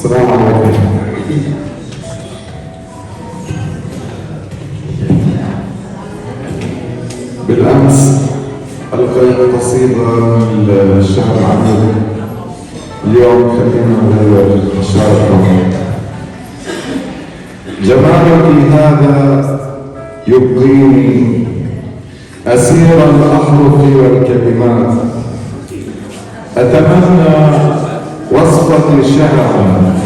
السلام عليكم. بالأمس ألقيت قصيدة للشاعر العميد، اليوم خلينا نغير الشاعر. جمالك هذا يبقيني أسير الأحرف والكلمات، أتمنى وصفتي شعرا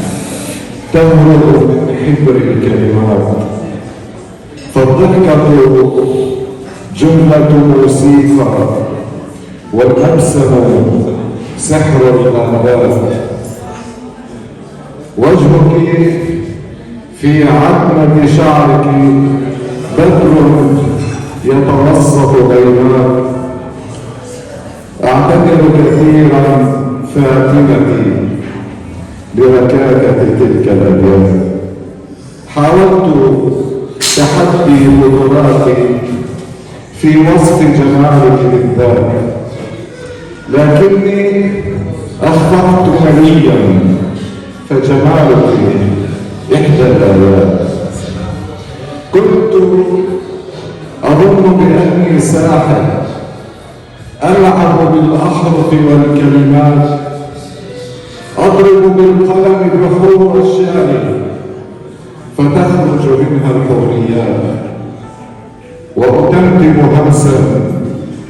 تمرق من حبر الكلمات، فالضحكة جملة موسيقى والأبسم سحر الغابات، وجهك في عتمة شعرك بدر يتوسط بينات، أعتذر كثيرا فاتنتي بركاكة تلك الأبيات، حاولت تحدي قدراتي في وصف جمالك بالذات، لكني أخطأت مليا فجمالك إحدى الآيات. كنت أظن بأني ساحر ألعب بالأحرف والكلمات، أضرب بالقلم بحور الشعر فتخرج منها الحوريات، وأتمتم همسا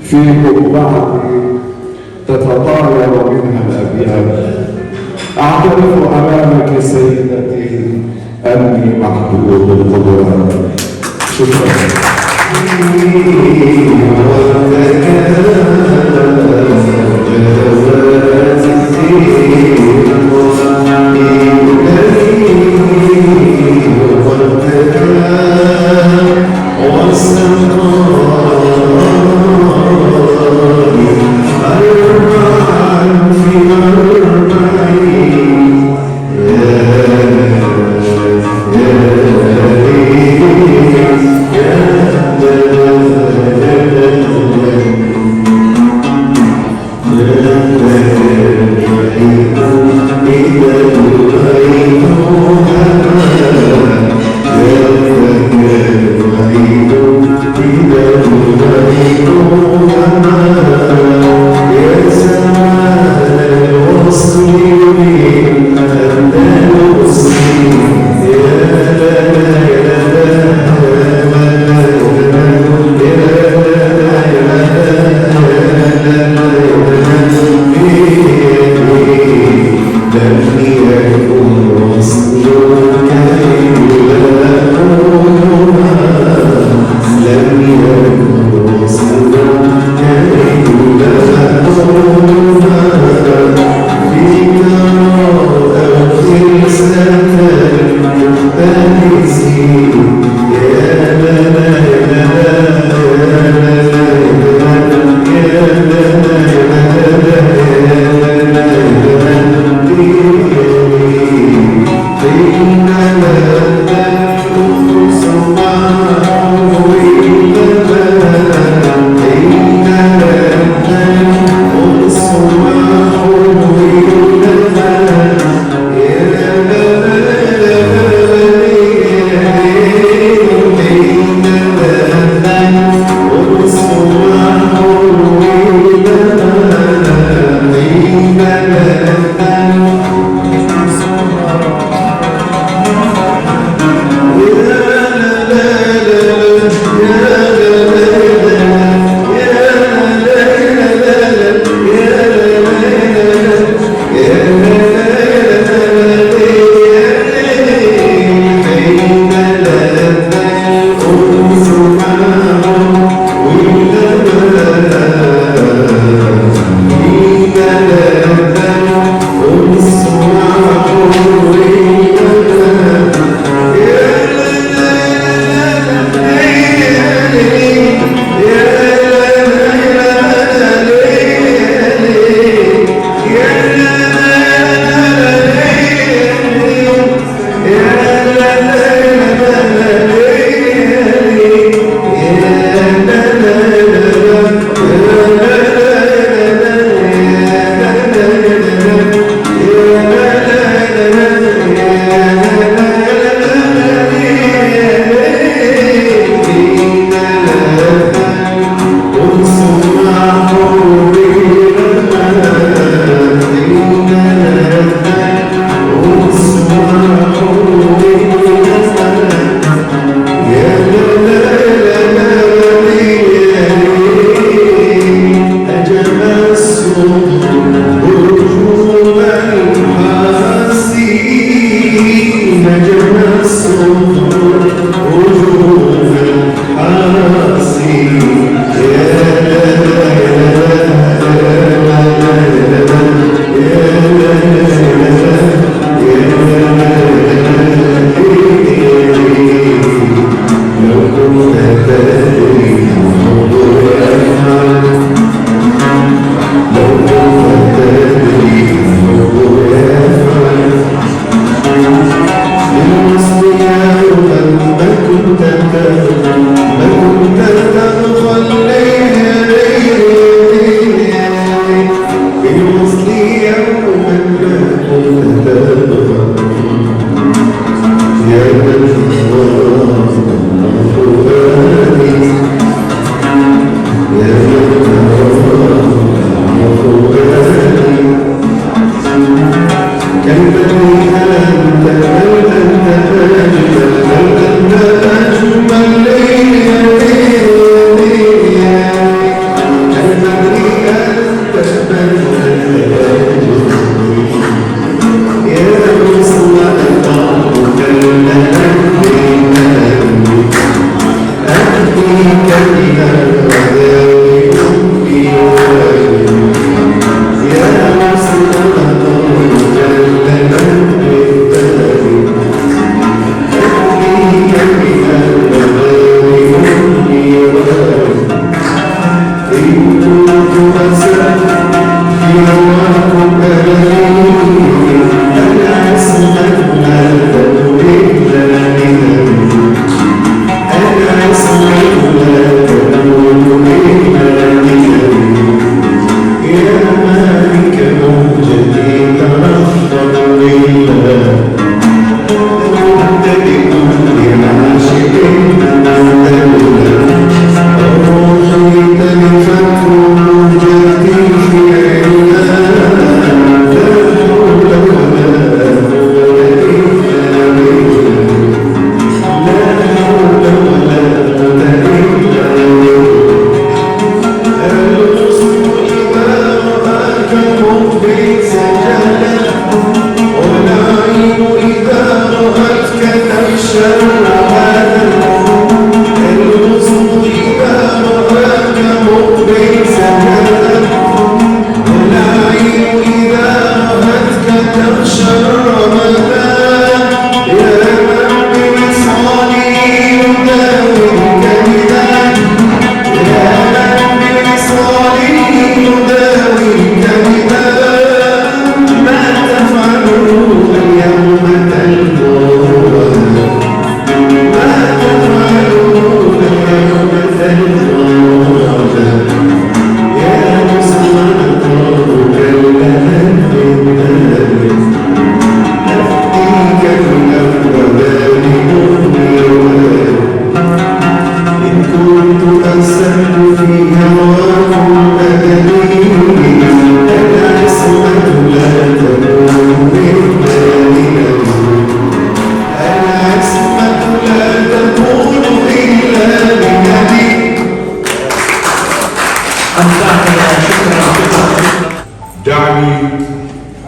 في قبعتي تتطاير منها الأبيات. أعترف أمامك سيدتي أني محدود القدرات. شكرا.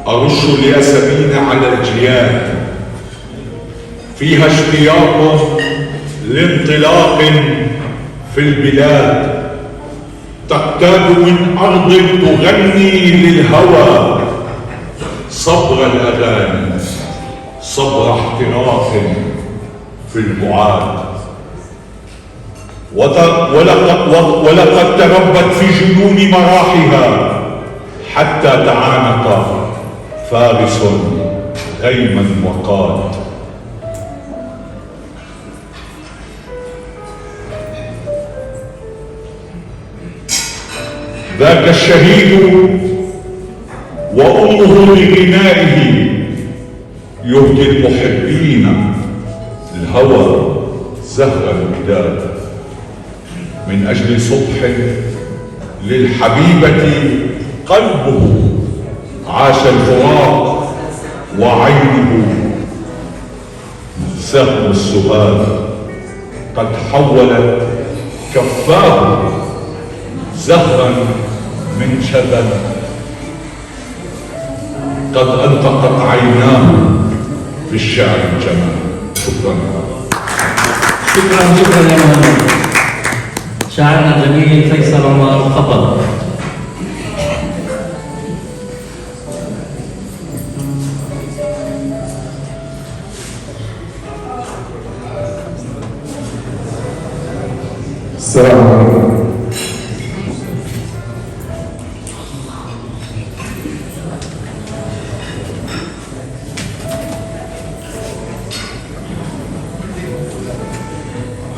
أرش الياسمين على الجياد فيها اشتياق لانطلاق في البلاد، تقتاد من أرض تغني للهوى صبر الأغاني، صبر احتراق في المعاد. ولقد تربت في جنون مراحها حتى تعانق فارس غيما وقاد. ذاك الشهيد وأمه بغنائه يهدي المحبين الهوى زهر الوداد. من أجل صبح للحبيبة قلبه عاش الفراق وعينه سهم السهاد. قد حولت كفاه زهرا من شذا، قد أنطقت عيناه في الشعر الجمال. شكرا. شكرا يا مولانا. شاعرنا الجميل فيصل عمر، تفضل. السلام عليكم.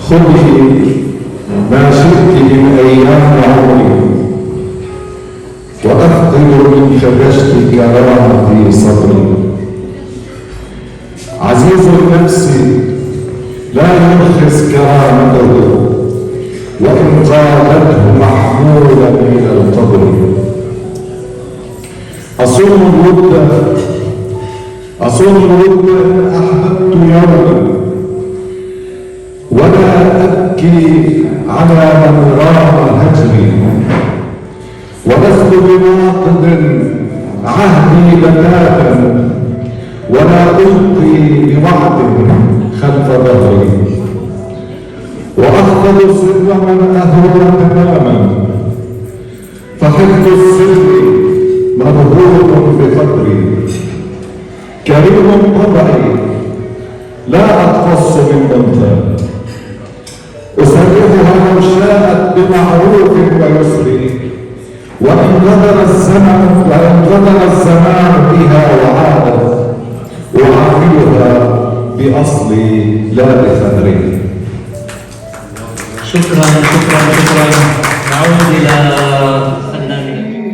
خذي ما شئت من أيام عمري وأفقد من خدشت كرامتي صبري. عزيز النفس لا يرخص كرامته وإن قالته محمولا إلى القبر. أصوم الود إن أحببت يوما ولا أبكي على من رام هجري. ولست بناقض عهدي بتاتا ولا ألقي بوعد خلف ظهري. وأحفظ سر من أهوى تماما فحفظ السر مبهور بقدري. كريم طبعي لا أقتص من أنثى أسرحها لو شاءت بمعروف ويسر. وإن غدر الزمان بها وعادت أعافيها بأصلي لا بثغري. شكرا. نعود إلى الفنانين.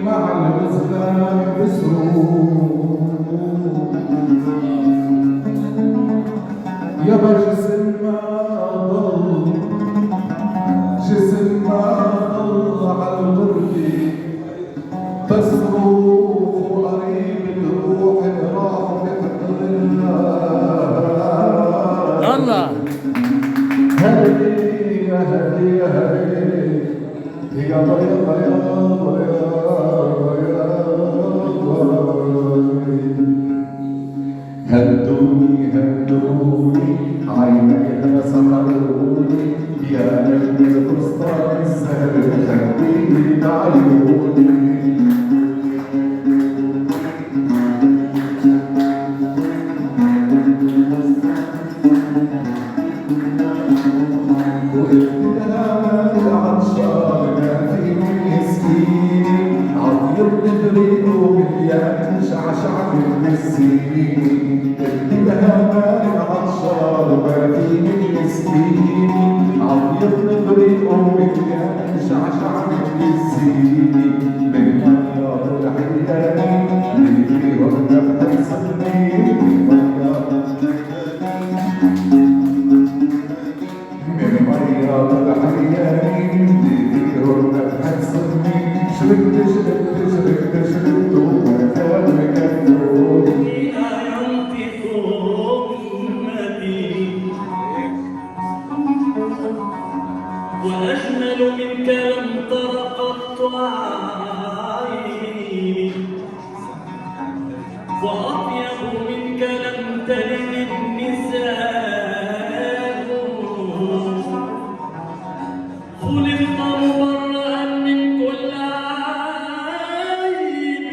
مع الإسلام يا جسم ما ضل على الغرب بس روح قريب الروح راح بحضر الله. هدي يا هدوني عينيها سحروني يا نجم الفستان السهر خليني بعيوني. وأجمل منك لم تر قط عيني وأطيب منك لم تلد النساء. خلقت مبرأ من كل عيب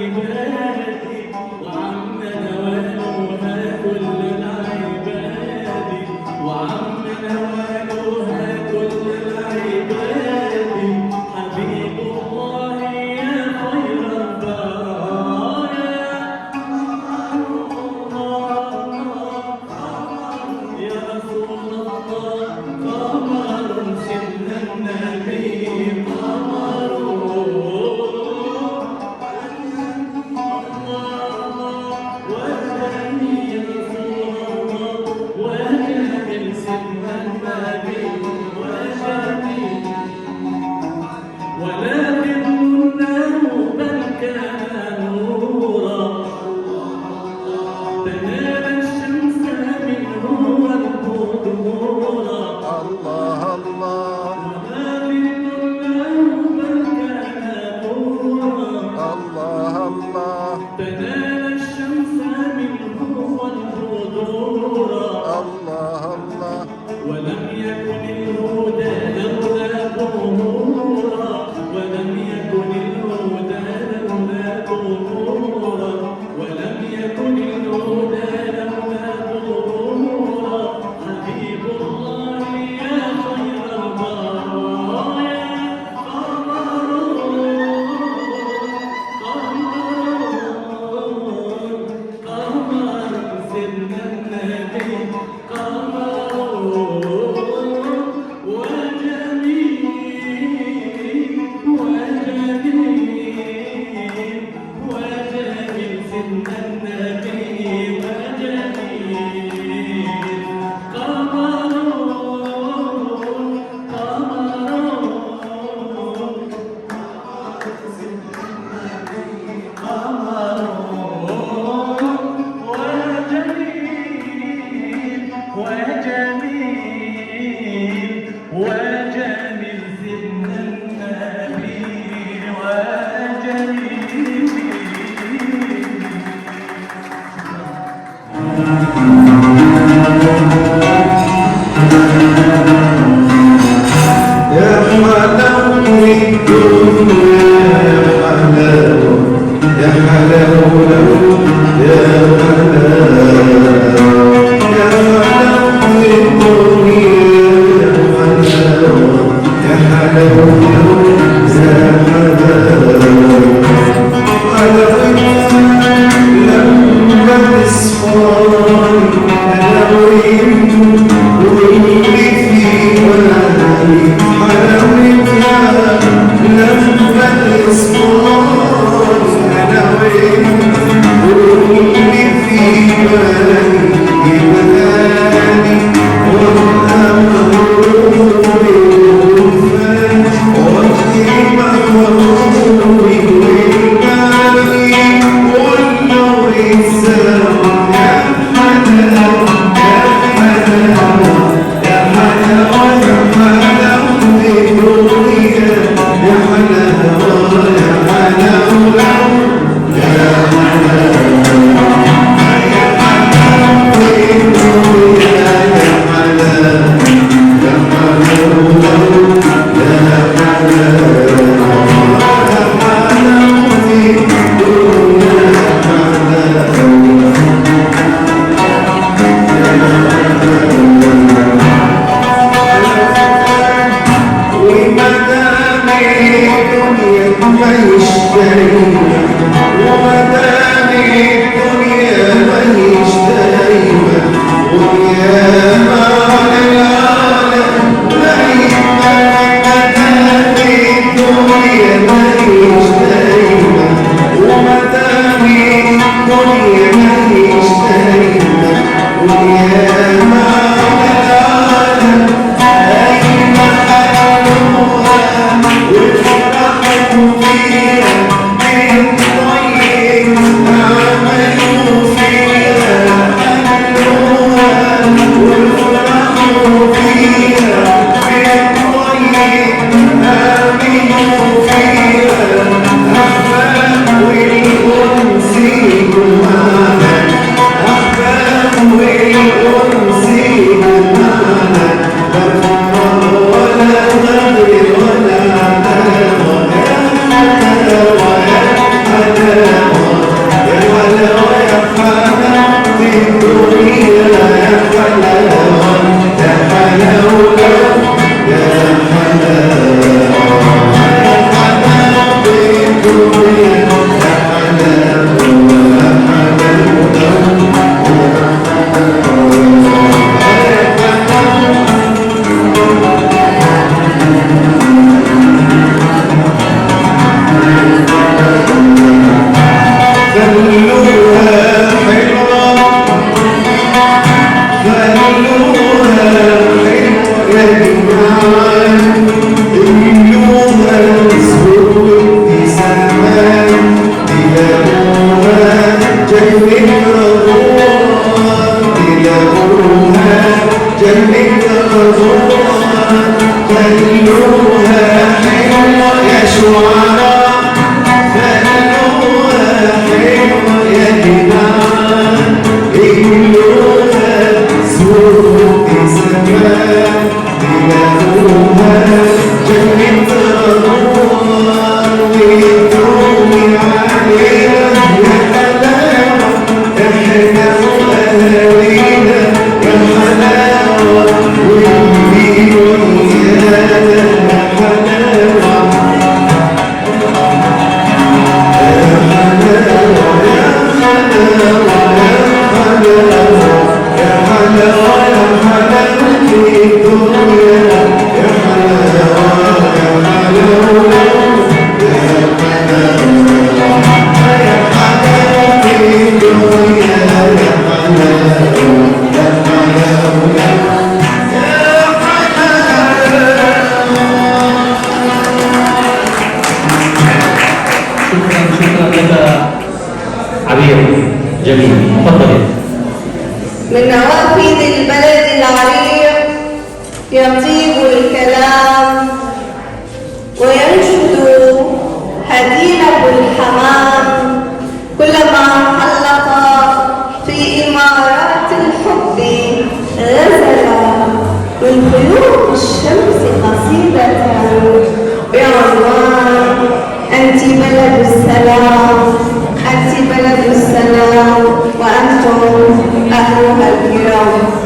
العباد وعم نوالها كل العباد وعم نوالها كل العباد حبيب الله يا خير البرايا يا رسول الله قمر سيدنا النبي قمر وجميل رسول الله وجميل سيدنا النبي وجميل ولكنه بل كان نورا تنال الشمس منه والبدورا الله الله ولكنه بل كان نورا الله الله تنال الشمس منه والبدورا الله الله ولم يكن الهدى لولا ظهورا ولم يكن الهدى لولا ظهورا ولم يكن الهدى لولا ظهورا حبيب الله يا خير البرايا قمر سيدنا النبي قمر وجميل وجميل وجميل سيدنا النبي وجميل قمر قمر وجميل وجميل سيدنا النبي وجميل يا حلاوة الدنيا يا حلاوة يا حلاوة يا حلاوة الدنيا يا حلاوة يا حلاوة لما تصفر حلاوة واللي في بالي حلاوتها لما تصفر حلاوة واللي في بالي يبقالي والأمر والفن والقيمة والروح والمالي شكرا لك عبير. جميل، تفضلي. من نوافذ البلد العريق يطيب الكلام وينشد هديلة الحمام كلما حلق في إمارات الحب غزل من خيوط الشمس قصيدة بعنوان أنت بلد السلام، أنت بلد السلام وأنتم أهلها الكرام.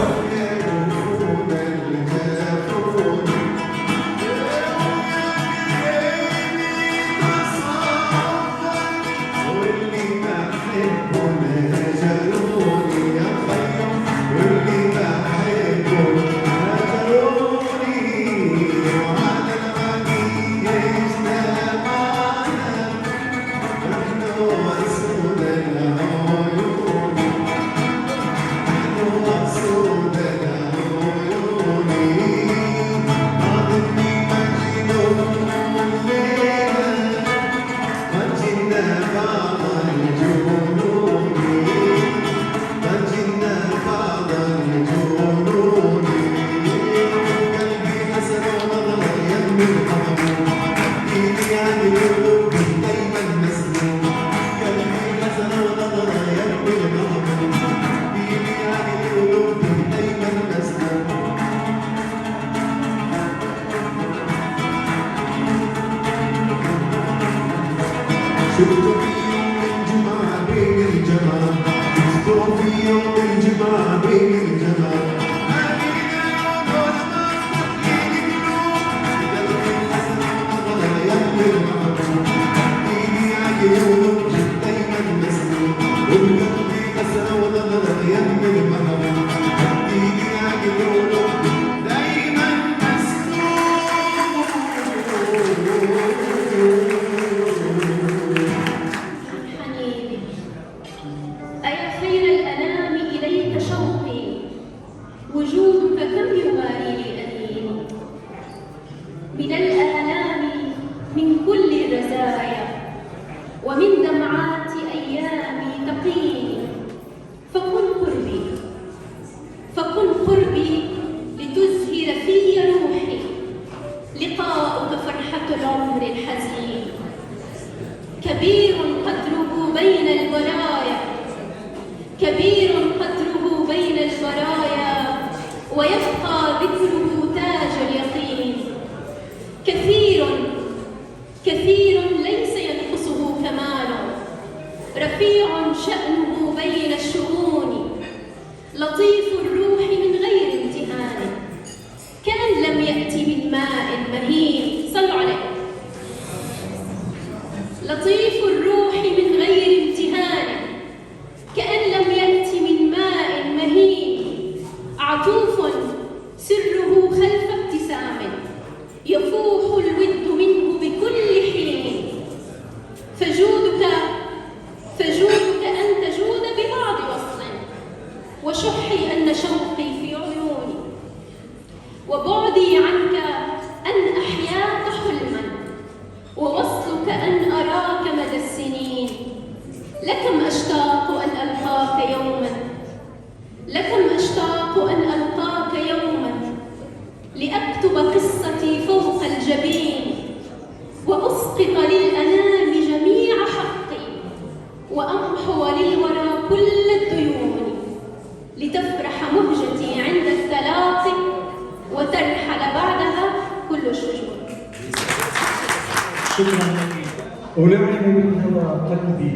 ألعن من هوى قلبي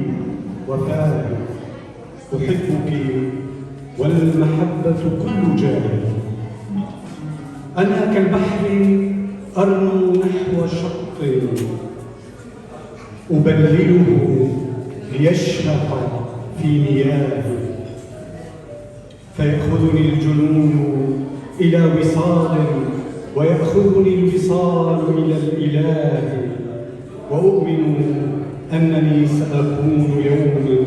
وفاء أحبك والمحبة كل جانب. أنا كالبحر أرنو نحو شط أبلله ليشرق في مياه، فيأخذني الجنون إلى وصال ويأخذني الوصال إلى الإله، وأؤمن أنني سأكون يوما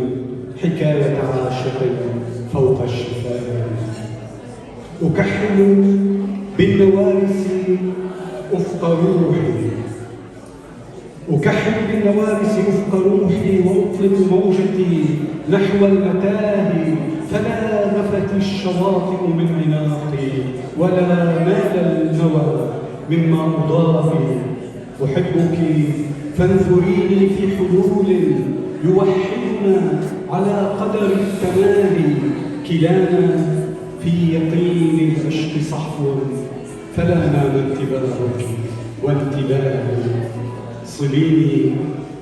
حكاية عاشق فوق الشفاه. أكحل بالنوارس أفق روحي، أكحل بالنوارس وفق روحي وأطلق موجتي نحو المتاهي، فلا نفت الشواطئ من عناقي ولا مال النوى مما أضافي. أحبك فانثريني في حلول يوحدنا على قدر التمادي، كلانا في يقين العشق صحو فلا نام انتباهك وانتباهي. صليني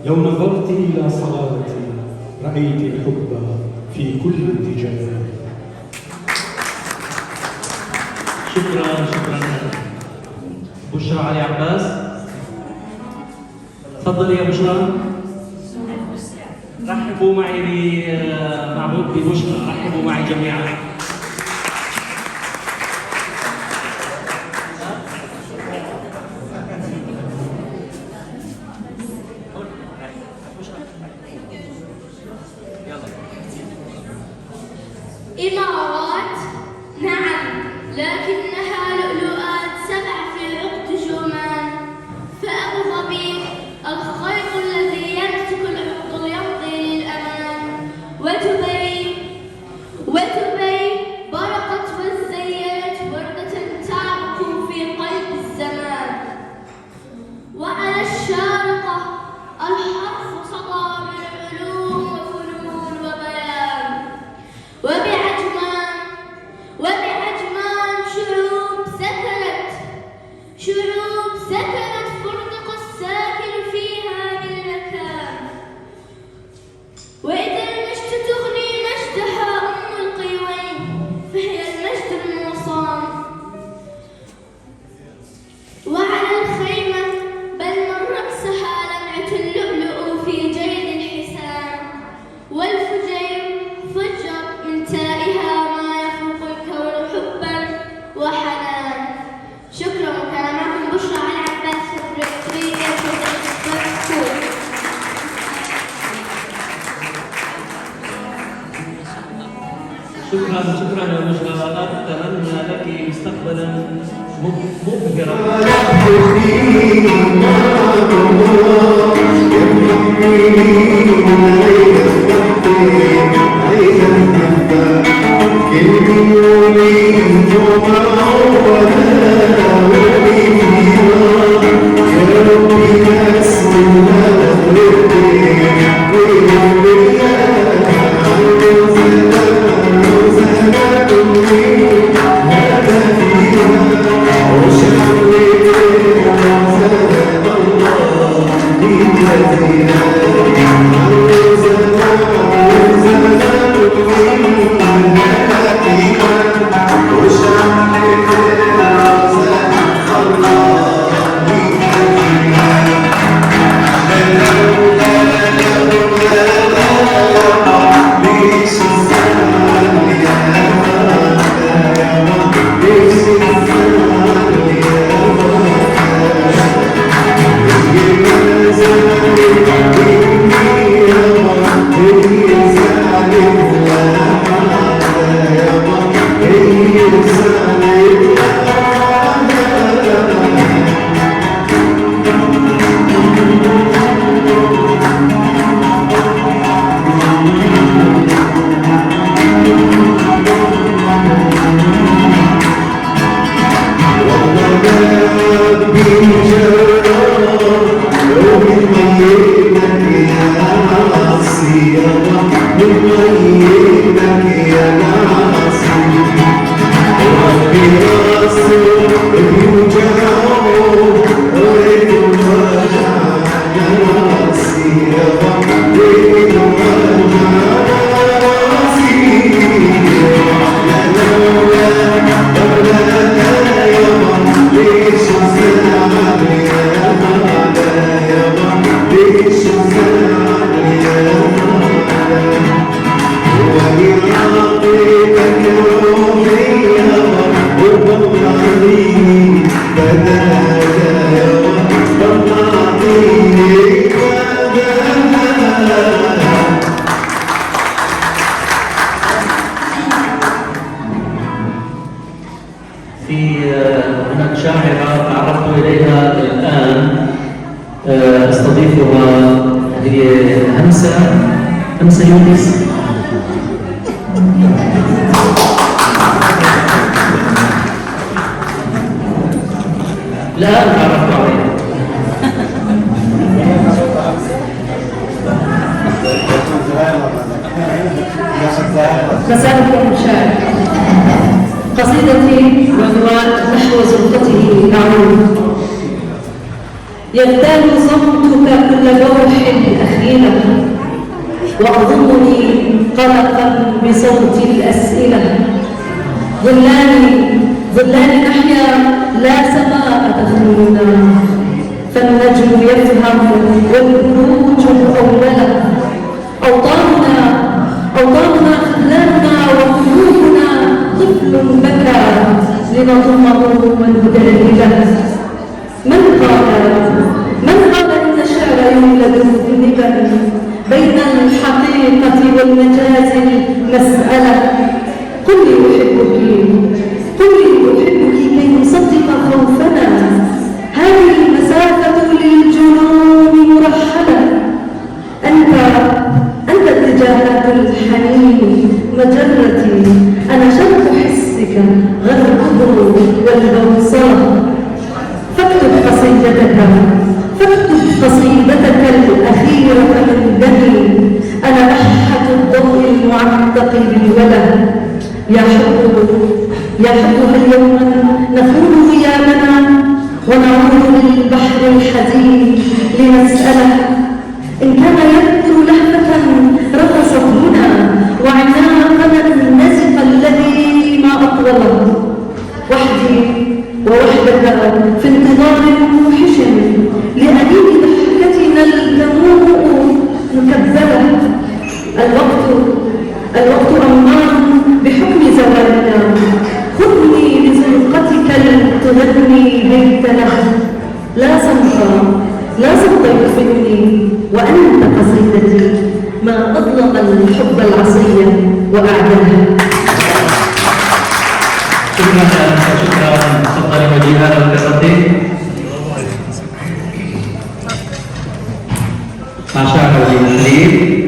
لو نظرت إلى صلاتي رأيت الحب في كل اتجاه. شكرا. بشرى علي عباس، تفضل يا بشرى. رحبوا معي بمعبود ببشرى، رحبوا معي جميعا. إمارات نعم، لكنها لؤلؤات 7 في عقد جومان. فأبو ظبي الخيط الذي يمسك العقد ليمضي للأمان. ودبي برقت وزينت وردة تعرق في قلب الزمان. وعلى الشارقة الحرف صدى من علوم وفنون وبيان. وبعجمان شعوب سكنت فرق الساكن فيها بالمكان. وإذا المجد تغني مجدها القيوين فهي المجد الموصان. وعلى الخيمة بل من رأسها لمعة اللؤلؤ في جيد الحسان. والفجير فجر من تائها ما يخلق الكون حبا وحنان. شكرا. وكان معكم بشرى علي عباس في شكرا يا بشرى، نتمنى لك مستقبلا مبهرا. هناك شاعرة تعرفت إليها الآن استضيفها هي همسة يونس. لا تعرفت عليها. مساءكم شاعر. قصيدتي بعنوان نحو زرقته أعود. يغتال صمتك كل بوح أخيلة، وأظنني قلقا بصوت الأسئلة. ظلان نحيا لا سماء تخلونا، فالنجم يفهم والبروج أولنا. أوطاننا أخلالنا وقلوبنا طفل بكى لنضمه ونبدله. من قال إن الشعر يولد بنبأ بين الحقيقة والمجاز المسألة. قل لي أحبك كي نصدق خوفنا، هذه المسافة للجنون مرحلة. أنت اتجاهات الحنين مجرتي، أنا شرق حسك غربه والبوصلة. فاكتب قصيدتك الأخيرة من دمي، أنا بحة الضوء المعتق بالوله. يا حب هل يوما نخون غيابنا ونعود للبحر الحزين لنسأله. إن كان يذكر لهفة رقصت هنا وعناقنا النزق الذي ما أطوله. وحدي ووحدك في انتظار موحش لأنين ضحكتنا الدموع مكبلة. الوقت أمار بحكم زوالنا، خذني بزرقتك تغني بيتنا. لا صمت يكفني وأنت قصيدتي، ما أطلق الحب العصي وأعدلها. شكرا. تفضلي وجيها القصدي مع شعر وجيه الحليب.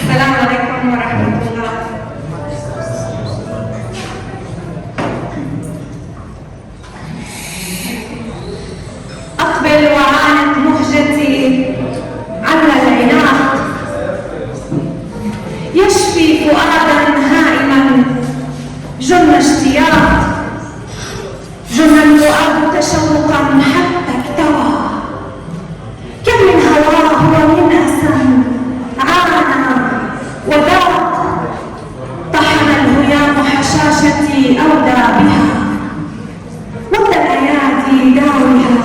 السلام عليكم ورحمة الله. أقبل وعانق مهجتي على العناق، يشفي فؤادا هائما جن اشتياق. جن الفؤاد تشوقا حتى اكتوى، كم من هواه ومن أسى عانى وذاق. طحن الهيام حشاشتي أودى بها، مد الأيادي داويها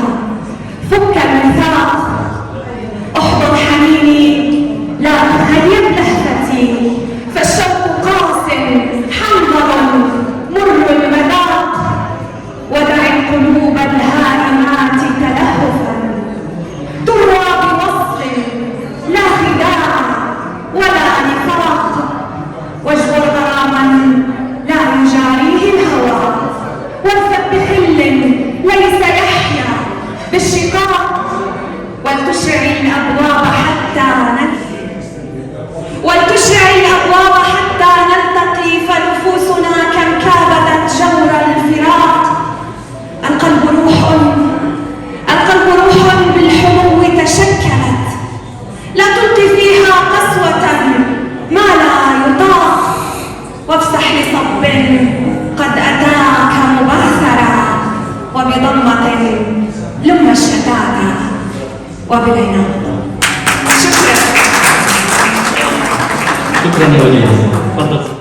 فك الميثاق. احضر حنيني لا تخيب لهفتي، فالشوق قاس حنظر مر المذاق. ودع القلوب الهائمات تلهفا، تروى بوصل لا خداع ولا نفاق. واجبر غراما لا يجاريه الهوى، واثق بخل ليس يحيا بالشقاق. ولتشعل الأبواب حتى نلتقي، فنفوسنا كم كابدت جور الفراق. القلب روح بالحمو تشكلت، لا تلقي فيها قسوة ما لا يطاق. وافسح لصب قد أتاك مباثرا، وبضمة لم الشتات وبالعناق. شكرا يا وجيه. تفضل.